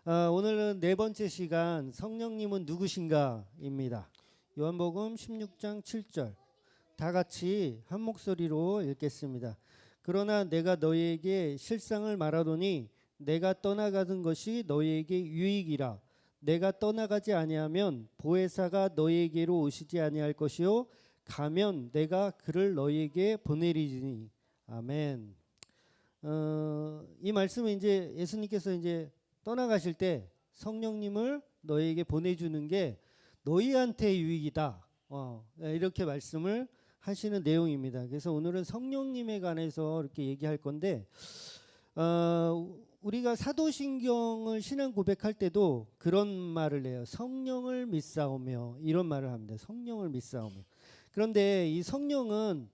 오늘은 네 번째 시간 성령님은 누구신가입니다. 요한복음 16장 7절 다 같이 한 목소리로 읽겠습니다. 그러나 내가 너희에게 실상을 말하노니 내가 떠나가는 것이 너희에게 유익이라. 내가 떠나가지 아니하면 보혜사가 너희에게로 오시지 아니할 것이요 가면 내가 그를 너희에게 보내리니. 아멘. 이 말씀은 이제 예수님께서 이제 떠나가실 때 성령님을 너희에게 보내주는 게 너희한테 유익이다. 이렇게 말씀을 하시는 내용입니다. 그래서 오늘은 성령님에 관해서 이렇게 얘기할 건데, 우리가 사도신경을 신앙 고백할 때도 그런 말을 해요. 성령을 믿사오며 이런 말을 합니다. 성령을 믿사오며. 그런데 이 성령은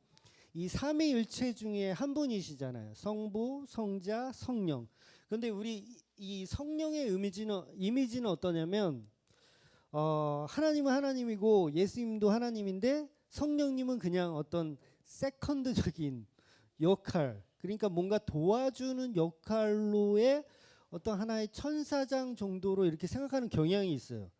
이 삼위일체 중에 한 분이시잖아요. 성부, 성자, 성령. 그런데 우리 이 성령의 이미지는 어떠냐면 하나님은 하나님이고 예수님도 하나님인데 성령님은 그냥 어떤 세컨드적인 역할, 그러니까 뭔가 도와주는 역할로의 어떤 하나의 천사장 정도로 이렇게 생각하는 경향이 있어요.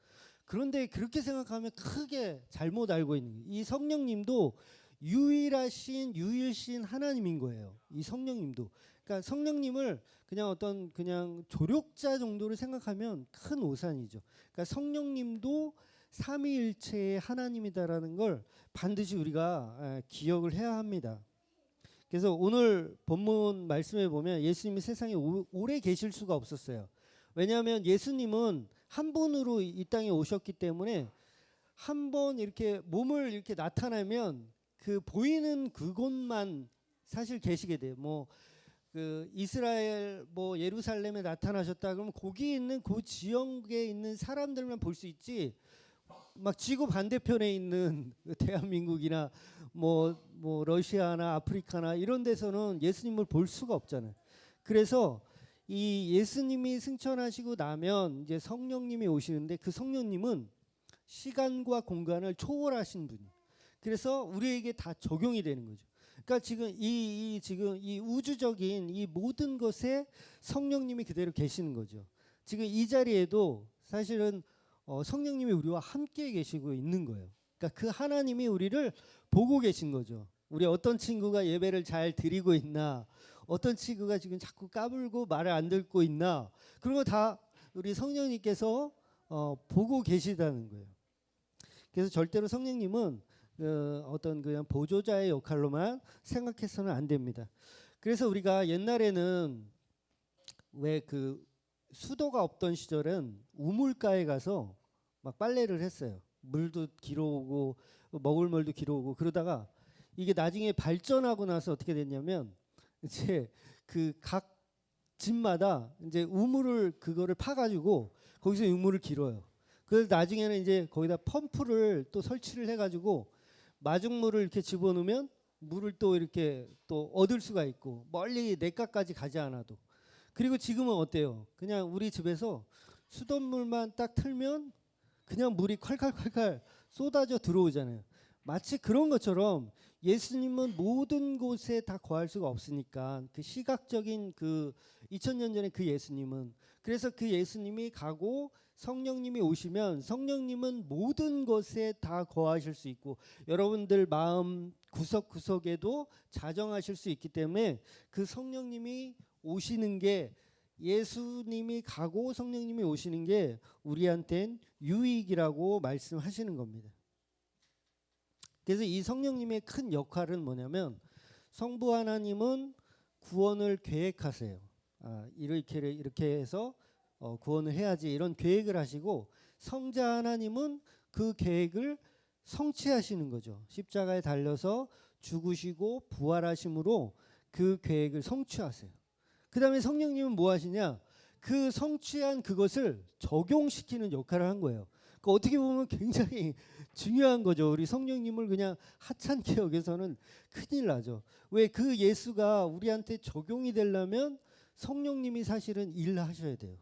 그런데 그렇게 생각하면 크게 잘못 알고 있는 거예요. 이 성령님도 유일신 하나님인 거예요. 이 성령님도. 그러니까 성령님을 그냥 조력자 정도로 생각하면 큰 오산이죠. 그러니까 성령님도 삼위일체의 하나님이다라는 걸 반드시 우리가 기억을 해야 합니다. 그래서 오늘 본문 말씀에 보면 예수님이 세상에 오래 계실 수가 없었어요. 왜냐하면 예수님은 한 분으로 이 땅에 오셨기 때문에 한 번 이렇게 몸을 이렇게 나타내면 그 보이는 그곳만 사실 계시게 돼요. 그 이스라엘 예루살렘에 나타나셨다 그러면 거기 있는 그 지역에 있는 사람들만 볼 수 있지, 막 지구 반대편에 있는 대한민국이나 러시아나 아프리카나 이런 데서는 예수님을 볼 수가 없잖아요. 그래서 이 예수님이 승천하시고 나면 이제 성령님이 오시는데 그 성령님은 시간과 공간을 초월하신 분이에요. 그래서 우리에게 다 적용이 되는 거죠. 그러니까 지금 이 우주적인 이 모든 것에 성령님이 그대로 계시는 거죠. 지금 이 자리에도 사실은 성령님이 우리와 함께 계시고 있는 거예요. 그러니까 그 하나님이 우리를 보고 계신 거죠. 우리 어떤 친구가 예배를 잘 드리고 있나, 어떤 친구가 지금 자꾸 까불고 말을 안 듣고 있나, 그런 거 다 우리 성령님께서 보고 계시다는 거예요. 그래서 절대로 성령님은 어떤 그냥 보조자의 역할로만 생각해서는 안 됩니다. 그래서 우리가 옛날에는 왜 그 수도가 없던 시절은 우물가에 가서 막 빨래를 했어요. 물도 길어오고 먹을 물도 길어오고. 그러다가 이게 나중에 발전하고 나서 어떻게 됐냐면 이제 그 각 집마다 이제 우물을 그거를 파가지고 거기서 우물을 길어요. 그래서 나중에는 이제 거기다 펌프를 또 설치를 해가지고 마중물을 이렇게 집어넣으면 물을 또 이렇게 또 얻을 수가 있고 멀리 냇가까지 가지 않아도. 그리고 지금은 어때요? 그냥 우리 집에서 수돗물만 딱 틀면 그냥 물이 콸콸콸콸 쏟아져 들어오잖아요. 마치 그런 것처럼 예수님은 모든 곳에 다 거할 수가 없으니까 그 시각적인 그 2000년 전에 그 예수님은, 그래서 그 예수님이 가고 성령님이 오시면 성령님은 모든 것에 다 거하실 수 있고 여러분들 마음 구석구석에도 자정하실 수 있기 때문에 그 성령님이 오시는 게, 예수님이 가고 성령님이 오시는 게 우리한텐 유익이라고 말씀하시는 겁니다. 그래서 이 성령님의 큰 역할은 뭐냐면 성부 하나님은 구원을 계획하세요. 이렇게 해서 구원을 해야지 이런 계획을 하시고, 성자 하나님은 그 계획을 성취하시는 거죠. 십자가에 달려서 죽으시고 부활하심으로 그 계획을 성취하세요. 그 다음에 성령님은 뭐 하시냐? 그 성취한 그것을 적용시키는 역할을 한 거예요. 그러니까 어떻게 보면 굉장히 중요한 거죠. 우리 성령님을 그냥 하찮게 여기서는 큰일 나죠. 왜? 그 예수가 우리한테 적용이 되려면 성령님이 사실은 일하셔야 돼요.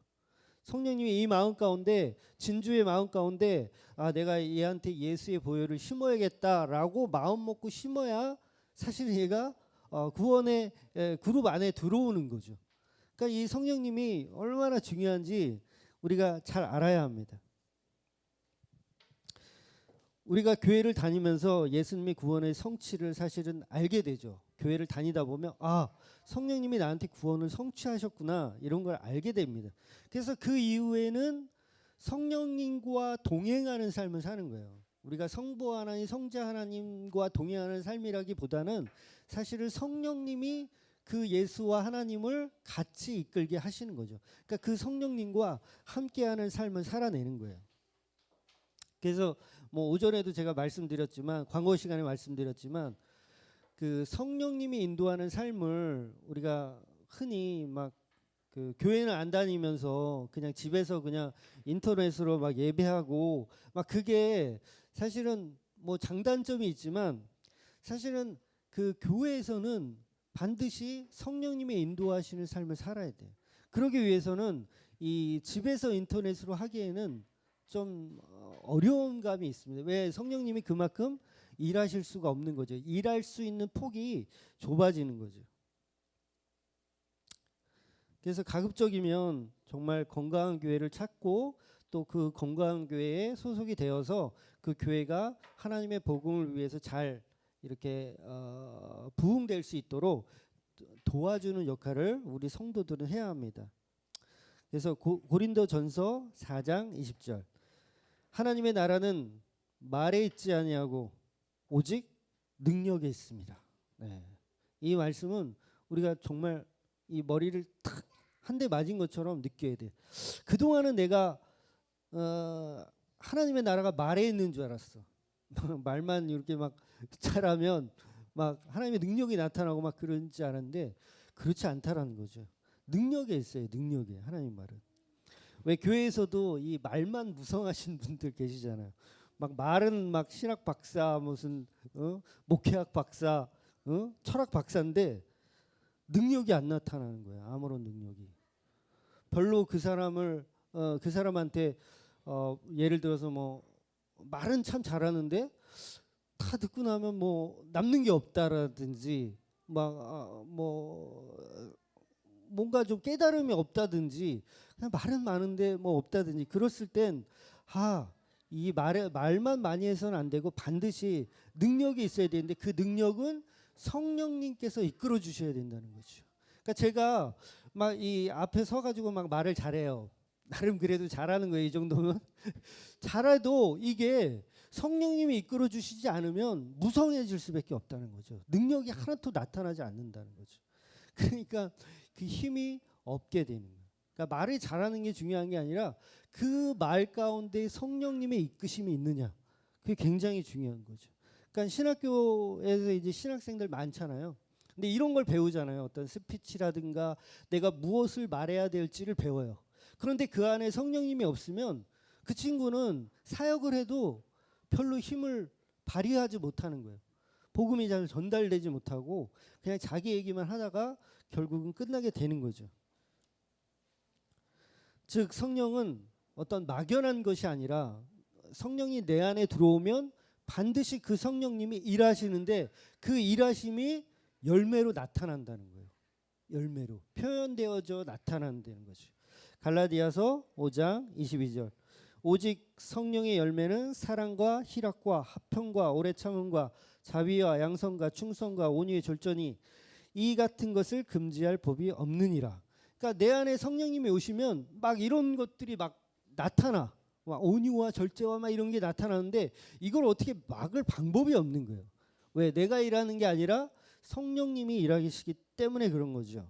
성령님이 이 마음 가운데, 진주의 마음 가운데 내가 얘한테 예수의 보혈을 심어야겠다라고 마음 먹고 심어야 사실 얘가 구원의 그룹 안에 들어오는 거죠. 그러니까 이 성령님이 얼마나 중요한지 우리가 잘 알아야 합니다. 우리가 교회를 다니면서 예수님의 구원의 성취를 사실은 알게 되죠. 교회를 다니다 보면 성령님이 나한테 구원을 성취하셨구나 이런 걸 알게 됩니다. 그래서 그 이후에는 성령님과 동행하는 삶을 사는 거예요. 우리가 성부 하나님, 성자 하나님과 동행하는 삶이라기보다는 사실은 성령님이 그 예수와 하나님을 같이 이끌게 하시는 거죠. 그러니까 그 성령님과 함께하는 삶을 살아내는 거예요. 그래서 뭐 오전에도 제가 말씀드렸지만, 광고 시간에 말씀드렸지만, 그 성령님이 인도하는 삶을 우리가 흔히 막 그 교회는 안 다니면서 그냥 집에서 그냥 인터넷으로 막 예배하고 막 그게 사실은 뭐 장단점이 있지만 사실은 그 교회에서는 반드시 성령님이 인도하시는 삶을 살아야 돼요. 그러기 위해서는 이 집에서 인터넷으로 하기에는 좀 어려운 감이 있습니다. 왜? 성령님이 그만큼 일하실 수가 없는 거죠. 일할 수 있는 폭이 좁아지는 거죠. 그래서 가급적이면 정말 건강한 교회를 찾고 또 그 건강한 교회에 소속이 되어서 그 교회가 하나님의 복음을 위해서 잘 이렇게 부흥될 수 있도록 도와주는 역할을 우리 성도들은 해야 합니다. 그래서 고린도전서 4장 20절, 하나님의 나라는 말에 있지 아니하고 오직 능력에 있습니다. 네. 이 말씀은 우리가 정말 이 머리를 탁 한 대 맞은 것처럼 느껴야 돼. 그동안은 내가 하나님의 나라가 말에 있는 줄 알았어. 말만 이렇게 막 잘하면 막 하나님의 능력이 나타나고 막 그런지 알았는데 그렇지 않다라는 거죠. 능력에 있어요. 능력에. 하나님 말은. 왜 교회에서도 이 말만 무성하신 분들 계시잖아요. 막 말은 막 신학 박사 무슨 목회학 박사 철학 박사인데 능력이 안 나타나는 거예요. 아무런 능력이. 별로 그 사람을 그 사람한테 예를 들어서 뭐 말은 참 잘하는데 다 듣고 나면 뭐 남는 게 없다라든지 막 뭐 뭔가 좀 깨달음이 없다든지 그냥 말은 많은데 뭐 없다든지 그랬을 땐 이 말만 많이 해서는 안 되고 반드시 능력이 있어야 되는데 그 능력은 성령님께서 이끌어 주셔야 된다는 거죠. 그러니까 제가 막 이 앞에 서 가지고 막 말을 잘해요. 나름 그래도 잘하는 거예요. 이 정도면. 잘해도 이게 성령님이 이끌어 주시지 않으면 무성해질 수밖에 없다는 거죠. 능력이 하나도 나타나지 않는다는 거죠. 그러니까 그 힘이 없게 되는 거예요. 그러니까 말을 잘하는 게 중요한 게 아니라 그 말 가운데 성령님의 이끄심이 있느냐. 그게 굉장히 중요한 거죠. 그러니까 신학교에서 이제 신학생들 많잖아요. 근데 이런 걸 배우잖아요. 어떤 스피치라든가 내가 무엇을 말해야 될지를 배워요. 그런데 그 안에 성령님이 없으면 그 친구는 사역을 해도 별로 힘을 발휘하지 못하는 거예요. 복음이 잘 전달되지 못하고 그냥 자기 얘기만 하다가 결국은 끝나게 되는 거죠. 즉 성령은 어떤 막연한 것이 아니라 성령이 내 안에 들어오면 반드시 그 성령님이 일하시는데 그 일하심이 열매로 나타난다는 거예요. 열매로 표현되어져 나타난다는 거죠. 갈라디아서 5장 22절, 오직 성령의 열매는 사랑과 희락과 화평과 오래 참음과 자비와 양선과 충성과 온유의 절전이 이 같은 것을 금지할 법이 없느니라. 그러니까 내 안에 성령님이 오시면 막 이런 것들이 막 나타나. 막 온유와 절제와 막 이런 게 나타나는데 이걸 어떻게 막을 방법이 없는 거예요. 왜? 내가 일하는 게 아니라 성령님이 일하시기 때문에 그런 거죠.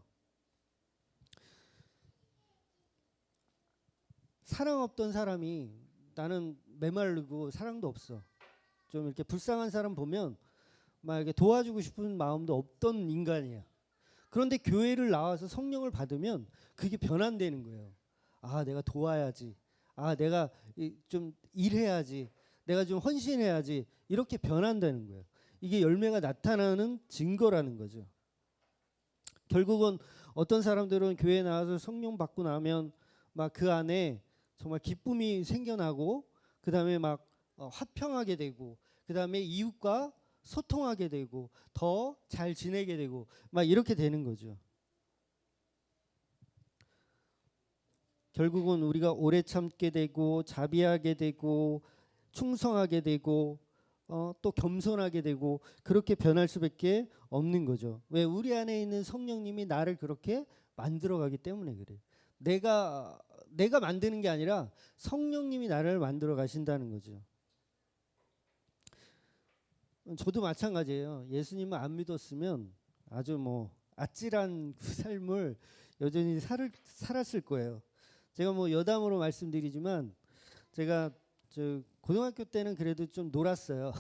사랑 없던 사람이 나는 메마르고 사랑도 없어. 좀 이렇게 불쌍한 사람 보면 막 이렇게 도와주고 싶은 마음도 없던 인간이야. 그런데 교회를 나와서 성령을 받으면 그게 변환되는 거예요. 내가 도와야지. 내가 좀 일해야지. 내가 좀 헌신해야지. 이렇게 변환되는 거예요. 이게 열매가 나타나는 증거라는 거죠. 결국은 어떤 사람들은 교회에 나와서 성령 받고 나면 막 그 안에 정말 기쁨이 생겨나고 그 다음에 막 화평하게 되고 그 다음에 이웃과 소통하게 되고 더 잘 지내게 되고 막 이렇게 되는 거죠. 결국은 우리가 오래 참게 되고 자비하게 되고 충성하게 되고 또 겸손하게 되고 그렇게 변할 수밖에 없는 거죠. 왜? 우리 안에 있는 성령님이 나를 그렇게 만들어가기 때문에 그래요. 내가 만드는 게 아니라 성령님이 나를 만들어 가신다는 거죠. 저도 마찬가지예요. 예수님을 안 믿었으면 아주 뭐 아찔한 그 삶을 여전히 살았을 거예요. 제가 뭐 여담으로 말씀드리지만 제가 저 고등학교 때는 그래도 좀 놀았어요.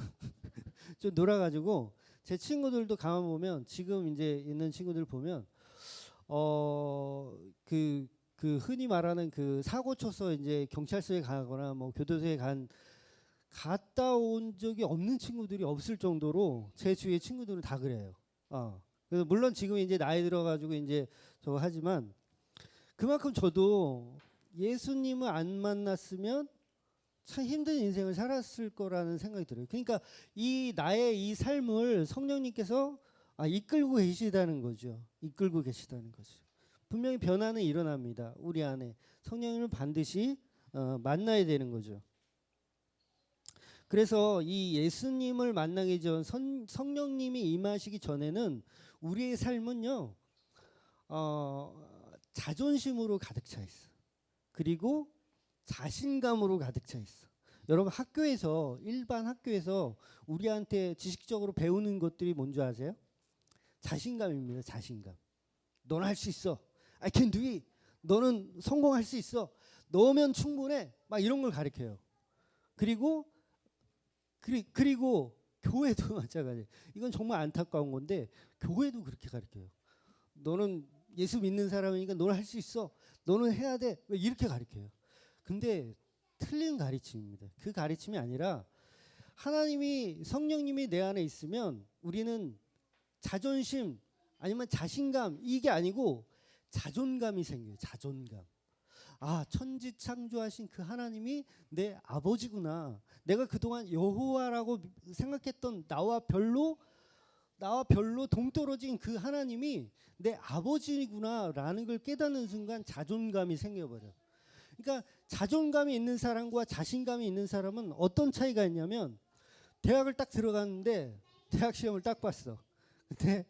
좀 놀아가지고 제 친구들도 가만 보면 지금 이제 있는 친구들 보면 그 흔히 말하는 그 사고 쳐서 이제 경찰서에 가거나 뭐 교도소에 갔다 온 적이 없는 친구들이 없을 정도로 제 주위의 친구들은 다 그래요. 그래서 물론 지금 이제 나이 들어가지고 이제 저거 하지만 그만큼 저도 예수님을 안 만났으면 참 힘든 인생을 살았을 거라는 생각이 들어요. 그러니까 나의 이 삶을 성령님께서 이끌고 계시다는 거죠. 이끌고 계시다는 거죠. 분명히 변화는 일어납니다. 우리 안에 성령님을 반드시 만나야 되는 거죠. 그래서 이 예수님을 만나기 전 성령님이 임하시기 전에는 우리의 삶은요 자존심으로 가득 차 있어. 그리고 자신감으로 가득 차 있어. 여러분 학교에서 일반 학교에서 우리한테 지식적으로 배우는 것들이 뭔지 아세요? 자신감입니다. 자신감. 너는 할 수 있어. I can do it. 너는 성공할 수 있어. 너면 충분해. 막 이런 걸 가르쳐요. 그리고 교회도 마찬가지예요. 이건 정말 안타까운 건데 교회도 그렇게 가르쳐요. 너는 예수 믿는 사람이니까 너는 할 수 있어. 너는 해야 돼. 왜 이렇게 가르쳐요. 근데 틀린 가르침입니다. 그 가르침이 아니라 하나님이 성령님이 내 안에 있으면 우리는 자존심 아니면 자신감 이게 아니고 자존감이 생겨요. 자존감. 천지 창조하신 그 하나님이 내 아버지구나. 내가 그동안 여호와라고 생각했던 나와 별로 동떨어진 그 하나님이 내 아버지구나라는 걸 깨닫는 순간 자존감이 생겨버려요. 그러니까 자존감이 있는 사람과 자신감이 있는 사람은 어떤 차이가 있냐면 대학을 딱 들어갔는데 대학 시험을 딱 봤어. 근데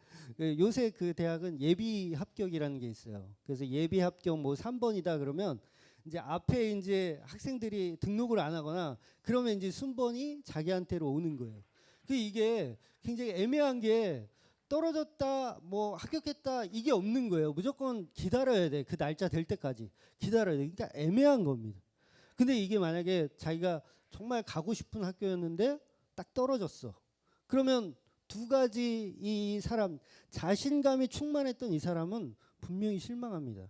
요새 그 대학은 예비 합격이라는 게 있어요. 그래서 예비 합격 뭐 3번이다 그러면 이제 앞에 이제 학생들이 등록을 안 하거나 그러면 이제 순번이 자기한테로 오는 거예요. 이게 굉장히 애매한 게 떨어졌다 뭐 합격했다 이게 없는 거예요. 무조건 기다려야 돼. 그 날짜 될 때까지 기다려야 돼. 그러니까 애매한 겁니다. 근데 이게 만약에 자기가 정말 가고 싶은 학교였는데 딱 떨어졌어. 그러면 두 가지 이 사람 자신감이 충만했던 이 사람은 분명히 실망합니다.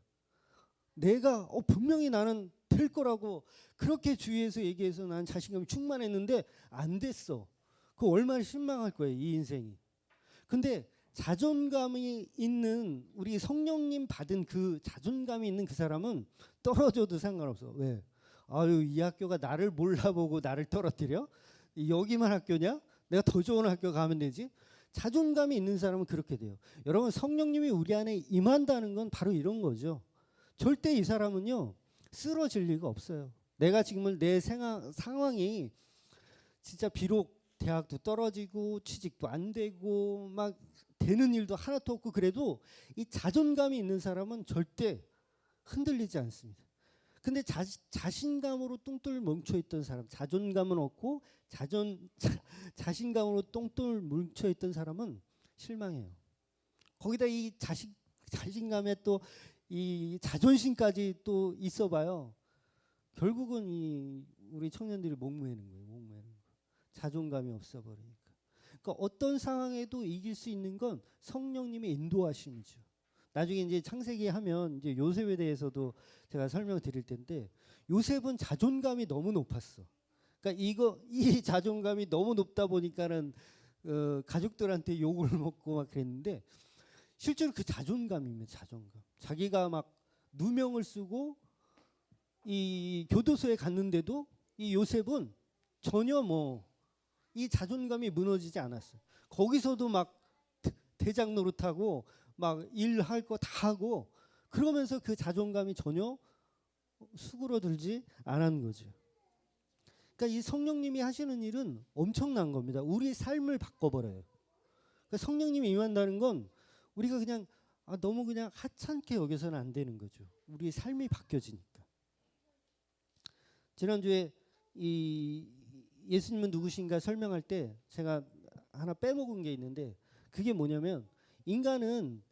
내가 분명히 나는 될 거라고 그렇게 주위에서 얘기해서 난 자신감이 충만했는데 안 됐어. 그 얼마나 실망할 거예요, 이 인생이. 근데 자존감이 있는 우리 성령님 받은 그 자존감이 있는 그 사람은 떨어져도 상관없어. 왜? 이 학교가 나를 몰라보고 나를 떨어뜨려? 여기만 학교냐? 내가 더 좋은 학교 가면 되지. 자존감이 있는 사람은 그렇게 돼요. 여러분 성령님이 우리 안에 임한다는 건 바로 이런 거죠. 절대 이 사람은요 쓰러질 리가 없어요. 내가 지금 내 상황이 진짜 비록 대학도 떨어지고 취직도 안 되고 막 되는 일도 하나도 없고 그래도 이 자존감이 있는 사람은 절대 흔들리지 않습니다. 근데 자신감으로 뚱뚱 뭉쳐있던 사람, 자존감은 없고 자신감으로 뚱뚱 뭉쳐있던 사람은 실망해요. 거기다 이 자신감에 또 이 자존심까지 또 있어봐요. 결국은 우리 청년들이 목매는 거예요. 목매는 거. 자존감이 없어버리니까. 그러니까 어떤 상황에도 이길 수 있는 건 성령님의 인도하심이죠. 나중에 이제 창세기 하면 이제 요셉에 대해서도 제가 설명을 드릴 텐데 요셉은 자존감이 너무 높았어. 그러니까 이 자존감이 너무 높다 보니까는 가족들한테 욕을 먹고 막 그랬는데 실제로 그 자존감입니다. 자존감. 자기가 막 누명을 쓰고 이 교도소에 갔는데도 이 요셉은 전혀 이 자존감이 무너지지 않았어요. 거기서도 막 대장 노릇하고 막 일할 거 다 하고 그러면서 그 자존감이 전혀 수그러들지 않은 거죠. 그러니까 이 성령님이 하시는 일은 엄청난 겁니다. 우리 삶을 바꿔버려요. 그러니까 성령님이 임한다는 건 우리가 그냥 너무 그냥 하찮게 여겨서는 안 되는 거죠. 우리의 삶이 바뀌어지니까. 지난주에 이 예수님은 누구신가 설명할 때 제가 하나 빼먹은 게 있는데, 그게 뭐냐면 인간은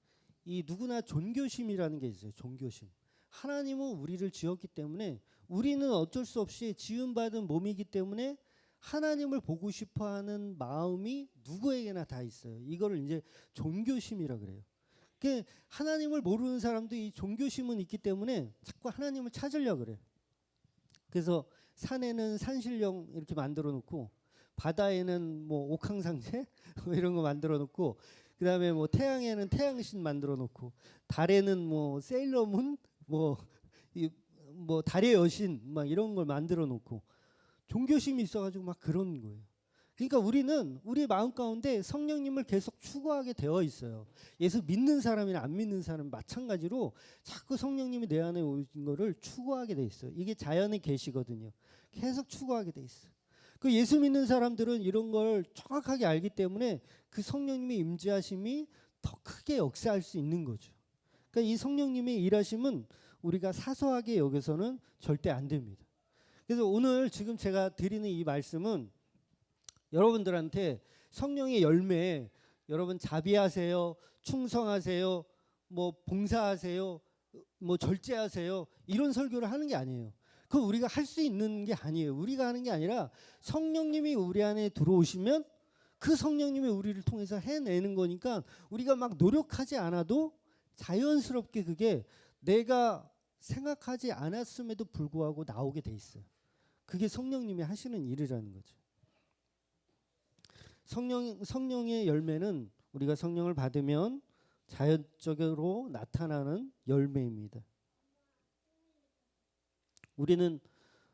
이 누구나 존교심이라는 게 있어요. 존교심. 하나님은 우리를 지었기 때문에 우리는 어쩔 수 없이 지음받은 몸이기 때문에 하나님을 보고 싶어하는 마음이 누구에게나 다 있어요. 이거를 이제 존교심이라 그래요. 하나님을 모르는 사람도 이 존교심은 있기 때문에 자꾸 하나님을 찾으려고 그래요. 그래서 산에는 산신령 이렇게 만들어 놓고, 바다에는 뭐 옥황상제 뭐 이런 거 만들어 놓고, 그다음에 뭐 태양에는 태양신 만들어 놓고, 달에는 뭐 세일러문 뭐 달의 여신 막 이런 걸 만들어 놓고, 종교심이 있어가지고 막 그런 거예요. 그러니까 우리는 우리 마음 가운데 성령님을 계속 추구하게 되어 있어요. 예수 믿는 사람이나 안 믿는 사람 마찬가지로 자꾸 성령님이 내 안에 오신 거를 추구하게 돼 있어요. 이게 자연의 계시거든요. 계속 추구하게 돼 있어요. 그 예수 믿는 사람들은 이런 걸 정확하게 알기 때문에 그 성령님의 임재하심이 더 크게 역사할 수 있는 거죠. 그러니까 이 성령님의 일하심은 우리가 사소하게 여겨서는 절대 안 됩니다. 그래서 오늘 지금 제가 드리는 이 말씀은 여러분들한테 성령의 열매, 여러분 자비하세요, 충성하세요, 뭐 봉사하세요, 뭐 절제하세요, 이런 설교를 하는 게 아니에요. 그건 우리가 할 수 있는 게 아니에요. 우리가 하는 게 아니라 성령님이 우리 안에 들어오시면 그 성령님이 우리를 통해서 해내는 거니까 우리가 막 노력하지 않아도 자연스럽게 그게 내가 생각하지 않았음에도 불구하고 나오게 돼 있어요. 그게 성령님이 하시는 일이라는 거죠. 성령의 열매는 우리가 성령을 받으면 자연적으로 나타나는 열매입니다. 우리는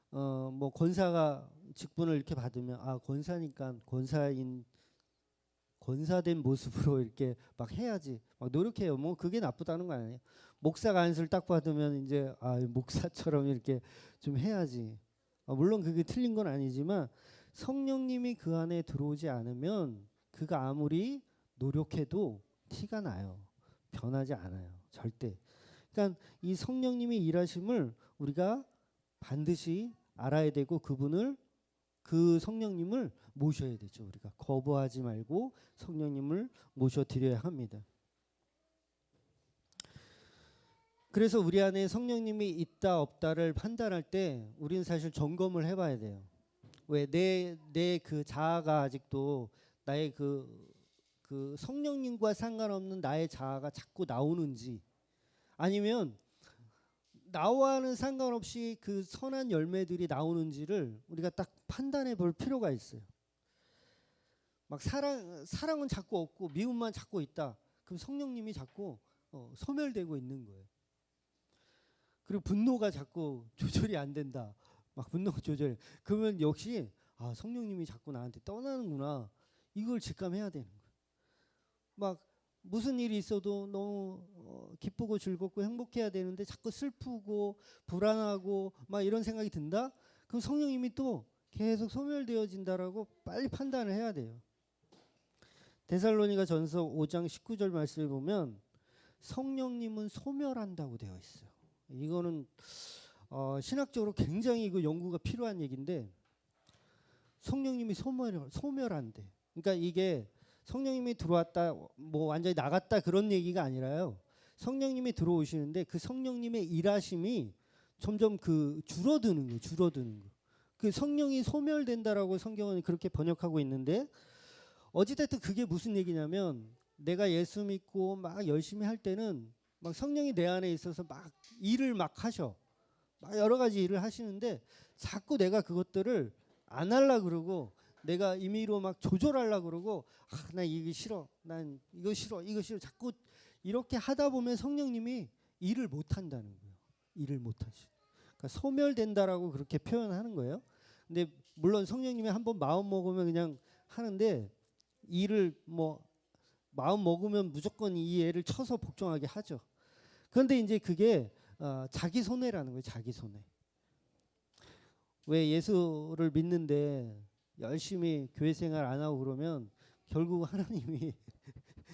뭐 권사가 직분을 이렇게 받으면 권사니까 권사된 모습으로 이렇게 막 해야지, 막 노력해요. 뭐 그게 나쁘다는 거 아니에요. 목사가 안수를 딱 받으면 이제 목사처럼 이렇게 좀 해야지. 물론 그게 틀린 건 아니지만 성령님이 그 안에 들어오지 않으면 그가 아무리 노력해도 티가 나요. 변하지 않아요. 절대. 그러니까 이 성령님의 일하심을 우리가 반드시 알아야 되고 그 성령님을 모셔야 되죠. 우리가 거부하지 말고 성령님을 모셔드려야 합니다. 그래서 우리 안에 성령님이 있다 없다를 판단할 때 우리는 사실 점검을 해봐야 돼요. 왜 내 그 자아가 아직도 나의 그 성령님과 상관없는 나의 자아가 자꾸 나오는지, 아니면 나와는 상관없이 그 선한 열매들이 나오는지를 우리가 딱 판단해 볼 필요가 있어요. 막 사랑은 자꾸 없고 미움만 자꾸 있다. 그럼 성령님이 자꾸 소멸되고 있는 거예요. 그리고 분노가 자꾸 조절이 안 된다. 막 분노가 조절. 그러면 역시 성령님이 자꾸 나한테 떠나는구나. 이걸 직감해야 되는 거예요. 막 무슨 일이 있어도 너무 기쁘고 즐겁고 행복해야 되는데 자꾸 슬프고 불안하고 막 이런 생각이 든다? 그럼 성령님이 또 계속 소멸되어진다라고 빨리 판단을 해야 돼요. 데살로니가 전서 5장 19절 말씀을 보면 성령님은 소멸한다고 되어 있어요. 이거는 신학적으로 굉장히 이거 연구가 필요한 얘기인데, 성령님이 소멸한대. 그러니까 이게 성령님이 들어왔다 뭐 완전히 나갔다 그런 얘기가 아니라요. 성령님이 들어오시는데 그 성령님의 일하심이 점점 줄어드는 거예요. 줄어드는 거. 그 성령이 소멸된다라고 성경은 그렇게 번역하고 있는데, 어찌됐든 그게 무슨 얘기냐면 내가 예수 믿고 막 열심히 할 때는 막 성령이 내 안에 있어서 막 일을 막 하셔. 막 여러 가지 일을 하시는데 자꾸 내가 그것들을 안 하려고 그러고 내가 임의로 막 조절하려고 그러고 나 이게 싫어. 난 이거 싫어. 이거 싫어. 자꾸 이렇게 하다 보면 성령님이 일을 못 한다는 거예요. 일을 못 하시. 그러니까 소멸된다라고 그렇게 표현하는 거예요. 근데 물론 성령님이 한번 마음 먹으면 그냥 하는데, 일을 뭐 마음 먹으면 무조건 이 애를 쳐서 복종하게 하죠. 그런데 이제 그게 자기 손해라는 거예요. 자기 손해. 왜 예수를 믿는데 열심히 교회 생활 안 하고 그러면 결국 하나님이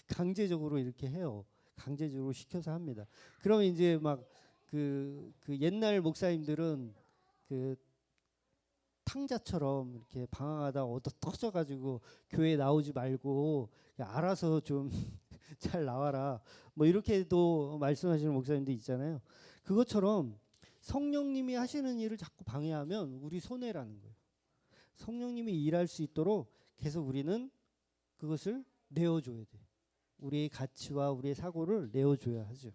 강제적으로 이렇게 해요. 강제적으로 시켜서 합니다. 그러면 이제 막 그 옛날 목사님들은 그 탕자처럼 이렇게 방황하다 얻어 터져가지고 교회 나오지 말고 알아서 좀 잘 나와라. 뭐 이렇게도 말씀하시는 목사님도 있잖아요. 그것처럼 성령님이 하시는 일을 자꾸 방해하면 우리 손해라는 거예요. 성령님이 일할 수 있도록 계속 우리는 그것을 내어줘야 돼요. 우리의 가치와 우리의 사고를 내어줘야 하죠.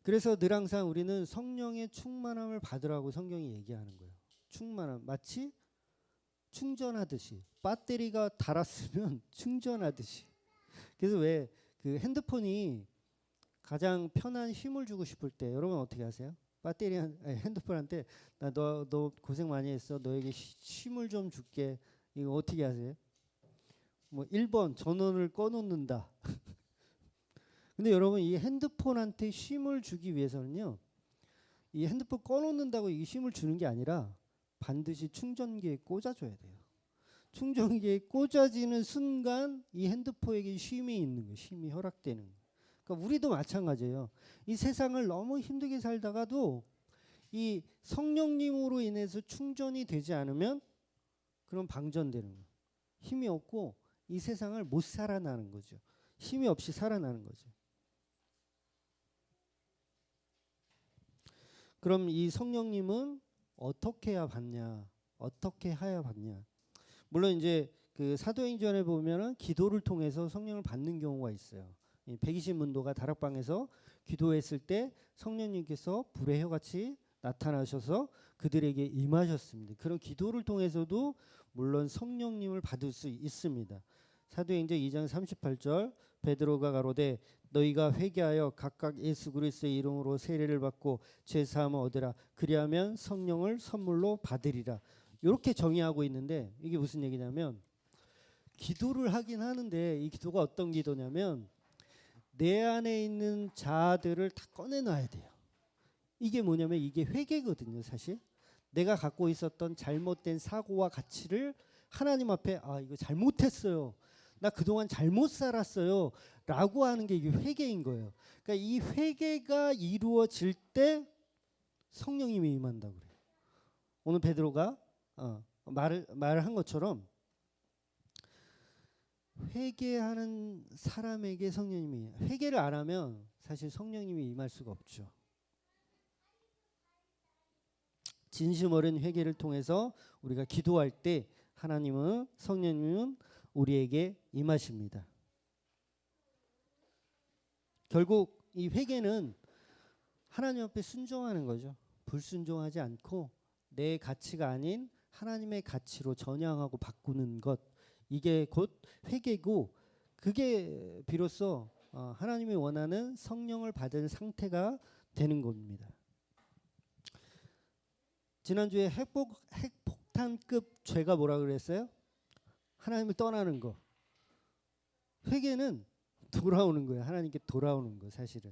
그래서 늘 항상 우리는 성령의 충만함을 받으라고 성경이 얘기하는 거예요. 충만함, 마치 충전하듯이, 배터리가 닳았으면 충전하듯이. 그래서 왜 그 핸드폰이 가장 편한 힘을 주고 싶을 때 여러분 어떻게 하세요? 핸드폰한테 너 고생 많이 했어. 너에게 힘을 좀 줄게. 이거 어떻게 하세요? 뭐 1번 전원을 꺼놓는다. 근데 여러분 이 핸드폰한테 힘을 주기 위해서는요. 이 핸드폰 꺼놓는다고 이 힘을 주는 게 아니라 반드시 충전기에 꽂아줘야 돼요. 충전기에 꽂아지는 순간 이 핸드폰에게 쉼이 있는 거예요. 쉼이 허락되는 거예요. 그러니까 우리도 마찬가지예요. 이 세상을 너무 힘들게 살다가도 이 성령님으로 인해서 충전이 되지 않으면 그럼 방전되는 거예요. 힘이 없고 이 세상을 못 살아나는 거죠. 힘이 없이 살아나는 거죠. 그럼 이 성령님은 어떻게 해야 받냐? 어떻게 해야 받냐? 물론 이제 그 사도행전에 보면은 기도를 통해서 성령을 받는 경우가 있어요. 120문도가 다락방에서 기도했을 때 성령님께서 불의 혀같이 나타나셔서 그들에게 임하셨습니다. 그런 기도를 통해서도 물론 성령님을 받을 수 있습니다. 사도행전 2장 38절 베드로가 가로되 너희가 회개하여 각각 예수 그리스도의 이름으로 세례를 받고 죄 사함을 얻으라. 그리하면 성령을 선물로 받으리라. 이렇게 정의하고 있는데 이게 무슨 얘기냐면 기도를 하긴 하는데 이 기도가 어떤 기도냐면 내 안에 있는 자아들을 다 꺼내놔야 돼요. 이게 뭐냐면 이게 회개거든요. 사실 내가 갖고 있었던 잘못된 사고와 가치를 하나님 앞에 이거 잘못했어요. 나 그동안 잘못 살았어요. 라고 하는 게 이게 회개인 거예요. 그러니까 이 회개가 이루어질 때 성령님이 임한다고 그래요. 오늘 베드로가 말을 한 것처럼 회개하는 사람에게 성령님이 회개를 안 하면 사실 성령님이 임할 수가 없죠. 진심 어린 회개를 통해서 우리가 기도할 때 하나님은 성령님은 우리에게 임하십니다. 결국 이 회개는 하나님 앞에 순종하는 거죠. 불순종하지 않고 내 가치가 아닌 하나님의 가치로 전향하고 바꾸는 것, 이게 곧 회개고 그게 비로소 하나님이 원하는 성령을 받은 상태가 되는 겁니다. 지난주에 핵폭탄급 죄가 뭐라 그랬어요? 하나님을 떠나는 거. 회개는 돌아오는 거예요. 하나님께 돌아오는 거 사실은.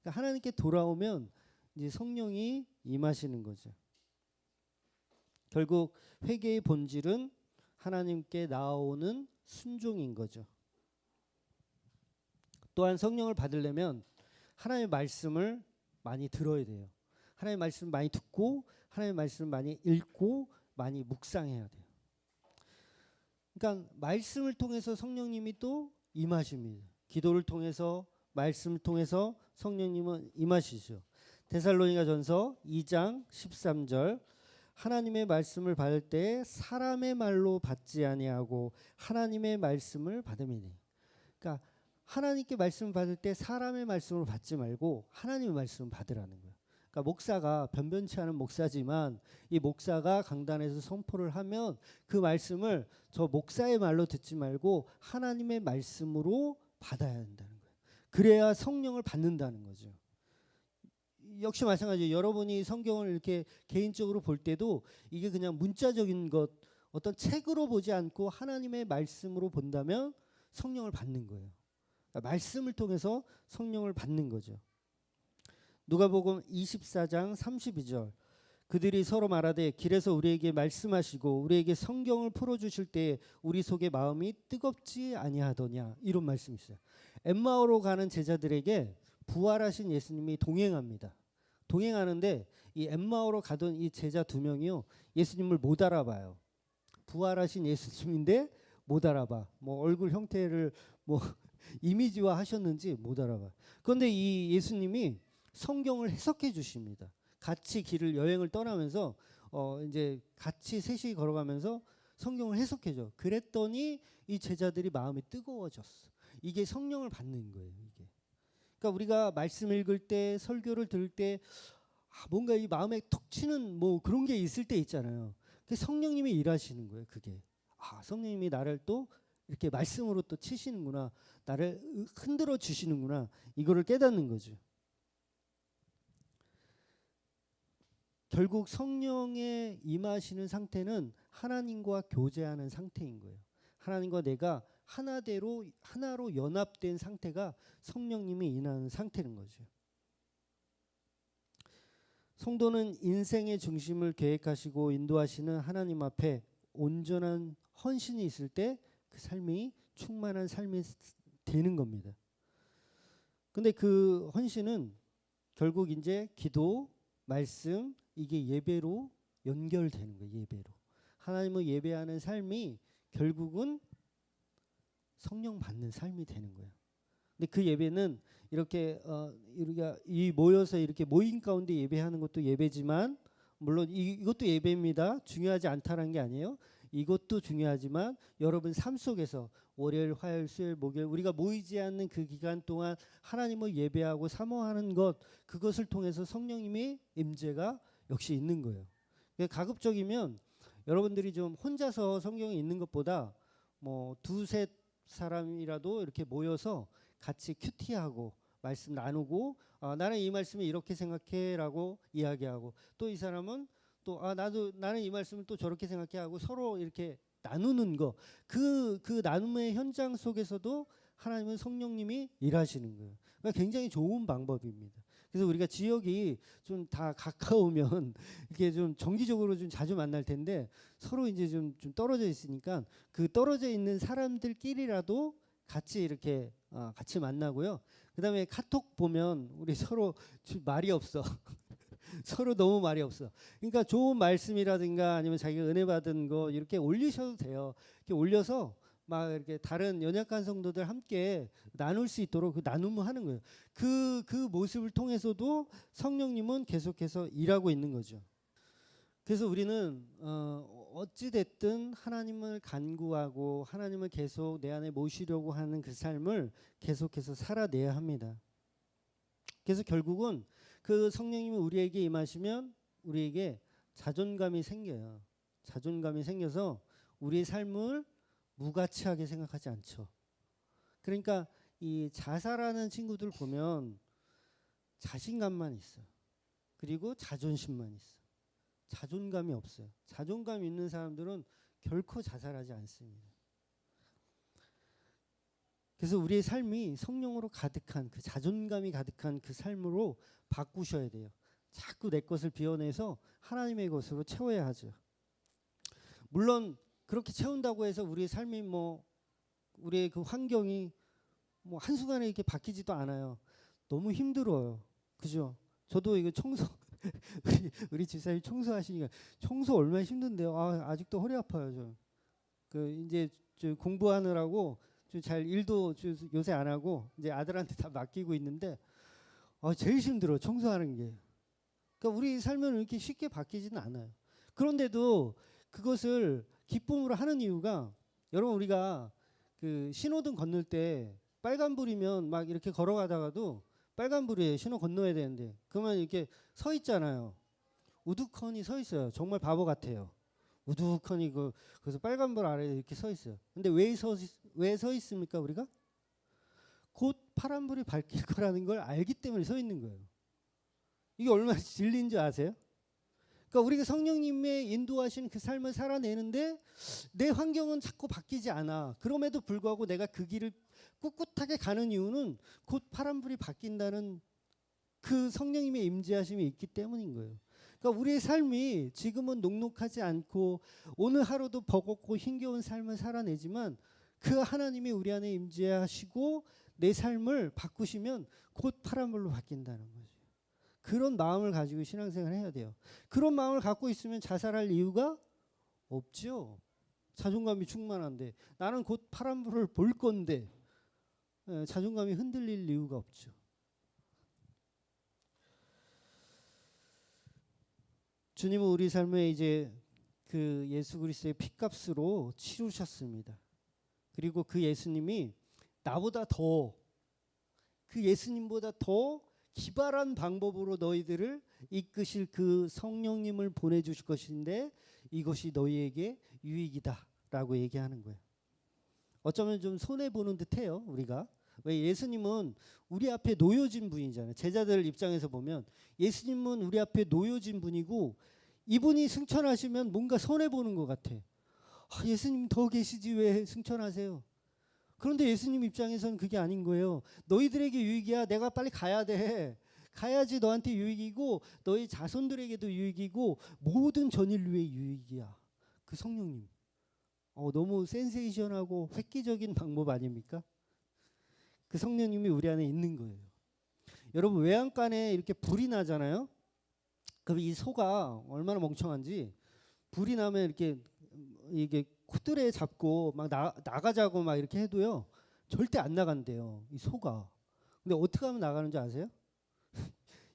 그러니까 하나님께 돌아오면 이제 성령이 임하시는 거죠. 결국 회개의 본질은 하나님께 나아오는 순종인 거죠. 또한 성령을 받으려면 하나님의 말씀을 많이 들어야 돼요. 하나님의 말씀을 많이 듣고 하나님의 말씀을 많이 읽고 많이 묵상해야 돼요. 그러니까 말씀을 통해서 성령님이 또 임하십니다. 기도를 통해서 말씀을 통해서 성령님은 임하시죠. 데살로니가전서 2장 13절 하나님의 말씀을 받을 때 사람의 말로 받지 아니하고 하나님의 말씀을 받음이니. 그러니까 하나님께 말씀을 받을 때 사람의 말씀을 받지 말고 하나님의 말씀을 받으라는 거예요. 그러니까 목사가 변변치 않은 목사지만 이 목사가 강단에서 선포를 하면 그 말씀을 저 목사의 말로 듣지 말고 하나님의 말씀으로 받아야 한다는 거예요. 그래야 성령을 받는다는 거죠. 역시 마찬가지예요. 여러분이 성경을 이렇게 개인적으로 볼 때도 이게 그냥 문자적인 것, 어떤 책으로 보지 않고 하나님의 말씀으로 본다면 성령을 받는 거예요. 그러니까 말씀을 통해서 성령을 받는 거죠. 누가복음 24장 32절. 그들이 서로 말하되 길에서 우리에게 말씀하시고 우리에게 성경을 풀어주실 때에 우리 속에 마음이 뜨겁지 아니하더냐. 이런 말씀이 있어요. 엠마오로 가는 제자들에게 부활하신 예수님이 동행합니다. 동행하는데 이 엠마오로 가던 이 제자 두 명이요, 예수님을 못 알아봐요. 부활하신 예수님인데 못 알아봐. 뭐 얼굴 형태를 뭐 이미지화 하셨는지 못 알아봐. 그런데 이 예수님이 성경을 해석해 주십니다. 같이 길을 여행을 떠나면서 이제 같이 셋이 걸어가면서 성경을 해석해 줘. 그랬더니 이 제자들이 마음이 뜨거워졌어. 이게 성령을 받는 거예요, 이게. 그러니까 우리가 말씀 읽을 때, 설교를 들을 때 뭔가 이 마음에 톡 치는 뭐 그런 게 있을 때 있잖아요. 성령님이 일하시는 거예요, 그게. 성령님이 나를 또 이렇게 말씀으로 또 치시는구나, 나를 흔들어 주시는구나, 이거를 깨닫는 거죠. 결국 성령에 임하시는 상태는 하나님과 교제하는 상태인 거예요. 하나님과 내가 하나로 연합된 상태가 성령님이 임하는 상태인 거죠. 성도는 인생의 중심을 계획하시고 인도하시는 하나님 앞에 온전한 헌신이 있을 때 그 삶이 충만한 삶이 되는 겁니다. 근데 그 헌신은 결국 이제 기도, 말씀, 이게 예배로 연결되는 거예요. 예배로. 하나님을 예배하는 삶이 결국은 성령 받는 삶이 되는 거예요. 근데 그 예배는 이렇게 우리가 이 모여서 이렇게 모임 가운데 예배하는 것도 예배지만, 물론 이것도 예배입니다. 중요하지 않다라는 게 아니에요. 이것도 중요하지만 여러분 삶 속에서 월요일, 화요일, 수요일, 목요일 우리가 모이지 않는 그 기간 동안 하나님을 예배하고 사모하는 것, 그것을 통해서 성령님의 임재가 역시 있는 거예요. 가급적이면 여러분들이 좀 혼자서 성경에 있는 것보다 뭐 두셋 사람이라도 이렇게 모여서 같이 큐티하고 말씀 나누고, 나는 이 말씀을 이렇게 생각해라고 이야기하고, 또 이 사람은 또 나는 이 말씀을 또 저렇게 생각해하고 서로 이렇게 나누는 거, 그 나눔의 현장 속에서도 하나님은 성령님이 일하시는 거예요. 그러니까 굉장히 좋은 방법입니다. 그래서 우리가 지역이 좀 다 가까우면 이렇게 좀 정기적으로 좀 자주 만날 텐데, 서로 이제 좀 떨어져 있으니까 그 떨어져 있는 사람들끼리라도 같이 이렇게 같이 만나고요. 그다음에 카톡 보면 우리 서로 말이 없어. 서로 너무 말이 없어. 그러니까 좋은 말씀이라든가 아니면 자기가 은혜 받은 거 이렇게 올리셔도 돼요. 이렇게 올려서 막 이렇게 다른 연약한 성도들 함께 나눌 수 있도록 그 나눔을 하는 거예요. 그 모습을 통해서도 성령님은 계속해서 일하고 있는 거죠. 그래서 우리는 어찌 됐든 하나님을 간구하고 하나님을 계속 내 안에 모시려고 하는 그 삶을 계속해서 살아내야 합니다. 그래서 결국은 그 성령님이 우리에게 임하시면 우리에게 자존감이 생겨요. 자존감이 생겨서 우리의 삶을 무가치하게 생각하지 않죠. 그러니까 이 자살하는 친구들 보면 자신감만 있어. 그리고 자존심만 있어. 자존감이 없어요. 자존감 있는 사람들은 결코 자살하지 않습니다. 그래서 우리의 삶이 성령으로 가득한, 그 자존감이 가득한 그 삶으로 바꾸셔야 돼요. 자꾸 내 것을 비워내서 하나님의 것으로 채워야 하죠. 물론 그렇게 채운다고 해서 우리의 삶이 우리의 그 환경이 한순간에 이렇게 바뀌지도 않아요. 너무 힘들어요. 그죠? 저도 이거 청소 우리 집사님 청소하시니까 청소 얼마나 힘든데요. 아직도 허리 아파요. 이제 공부하느라고 잘 일도 요새 안 하고 이제 아들한테 다 맡기고 있는데 제일 힘들어 청소하는 게. 그러니까 우리 삶은 이렇게 쉽게 바뀌지는 않아요. 그런데도 그것을 기쁨으로 하는 이유가, 여러분 우리가 그 신호등 건널 때 빨간불이면 막 이렇게 걸어가다가도 빨간불이에요. 신호 건너야 되는데 그러면 이렇게 서 있잖아요. 우두커니 서 있어요. 정말 바보 같아요. 우두커니 그래서 빨간불 아래에 이렇게 서 있어요. 근데 왜 서 있습니까? 우리가 곧 파란불이 밝힐 거라는 걸 알기 때문에 서 있는 거예요. 이게 얼마나 진리인 줄 아세요? 그러니까 우리가 성령님의 인도하신 그 삶을 살아내는데 내 환경은 자꾸 바뀌지 않아. 그럼에도 불구하고 내가 그 길을 꿋꿋하게 가는 이유는 곧 파란불이 바뀐다는 그 성령님의 임재하심이 있기 때문인 거예요. 그러니까 우리의 삶이 지금은 녹록하지 않고 오늘 하루도 버겁고 힘겨운 삶을 살아내지만 그 하나님이 우리 안에 임재하시고 내 삶을 바꾸시면 곧 파란불로 바뀐다는 거죠. 그런 마음을 가지고 신앙생활을 해야 돼요. 그런 마음을 갖고 있으면 자살할 이유가 없죠. 자존감이 충만한데 나는 곧 파란불을 볼 건데 자존감이 흔들릴 이유가 없죠. 주님은 우리 삶에 이제 그 예수 그리스도의 피값으로 치르셨습니다. 그리고 그 예수님이 나보다 더, 그 예수님보다 더 기발한 방법으로 너희들을 이끄실 그 성령님을 보내주실 것인데 이것이 너희에게 유익이다 라고 얘기하는 거예요. 어쩌면 좀 손해보는 듯해요 우리가. 왜? 예수님은 우리 앞에 놓여진 분이잖아요. 제자들 입장에서 보면 예수님은 우리 앞에 놓여진 분이고 이분이 승천하시면 뭔가 손해보는 것 같아. 예수님 더 계시지 왜 승천하세요? 그런데 예수님 입장에서는 그게 아닌 거예요. 너희들에게 유익이야. 내가 빨리 가야 돼. 가야지 너한테 유익이고 너희 자손들에게도 유익이고 모든 전 인류의 유익이야. 그 성령님. 너무 센세이션하고 획기적인 방법 아닙니까? 그 성령님이 우리 안에 있는 거예요. 여러분 외양간에 이렇게 불이 나잖아요. 그럼 이 소가 얼마나 멍청한지 불이 나면 이렇게 이게 코뜰에 잡고 막 나가자고 막 이렇게 해도요 절대 안 나간대요 이 소가. 근데 어떻게 하면 나가는지 아세요?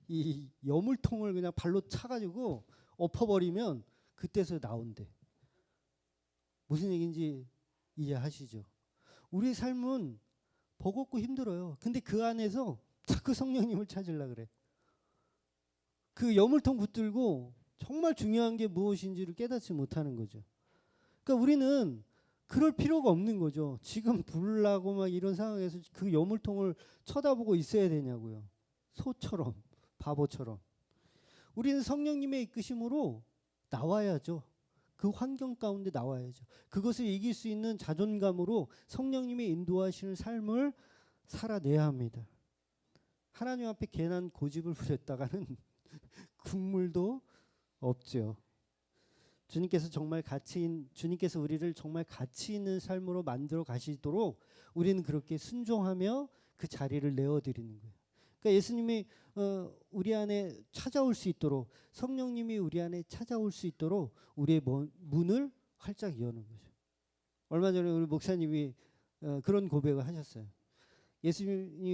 이 여물통을 그냥 발로 차가지고 엎어버리면 그때서 나온대. 무슨 얘기인지 이해하시죠? 우리의 삶은 버겁고 힘들어요. 근데 그 안에서 자꾸 성령님을 찾으려 그래. 그 여물통 붙들고 정말 중요한 게 무엇인지를 깨닫지 못하는 거죠. 그러니까 우리는 그럴 필요가 없는 거죠. 지금 불나고 막 이런 상황에서 그 여물통을 쳐다보고 있어야 되냐고요. 소처럼, 바보처럼. 우리는 성령님의 이끄심으로 나와야죠. 그 환경 가운데 나와야죠. 그것을 이길 수 있는 자존감으로 성령님이 인도하시는 삶을 살아내야 합니다. 하나님 앞에 괜한 고집을 부렸다가는 국물도 없죠. 주님께서 우리를 정말 가치 있는 삶으로 만들어 가시도록 우리는 그렇게 순종하며 그 자리를 내어드리는 거예요. 그러니까 예수님이 우리 안에 찾아올 수 있도록 성령님이 우리 안에 찾아올 수 있도록 우리의 문을 활짝 여는 거죠. 얼마 전에 우리 목사님이 그런 고백을 하셨어요.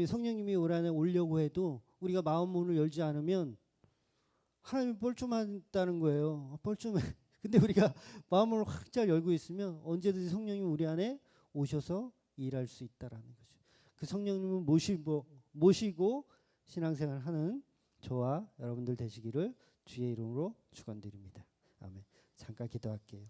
성령님이 우리 안에 오려고 해도 우리가 마음 문을 열지 않으면 하나님이 뻘쭘하다는 거예요. 뻘쭘해. 근데 우리가 마음을 활짝 열고 있으면 언제든지 성령님이 우리 안에 오셔서 일할 수 있다라는 거죠. 그 성령님을 모시고 신앙생활하는 저와 여러분들 되시기를 주의 이름으로 축원드립니다. 아멘. 잠깐 기도할게요.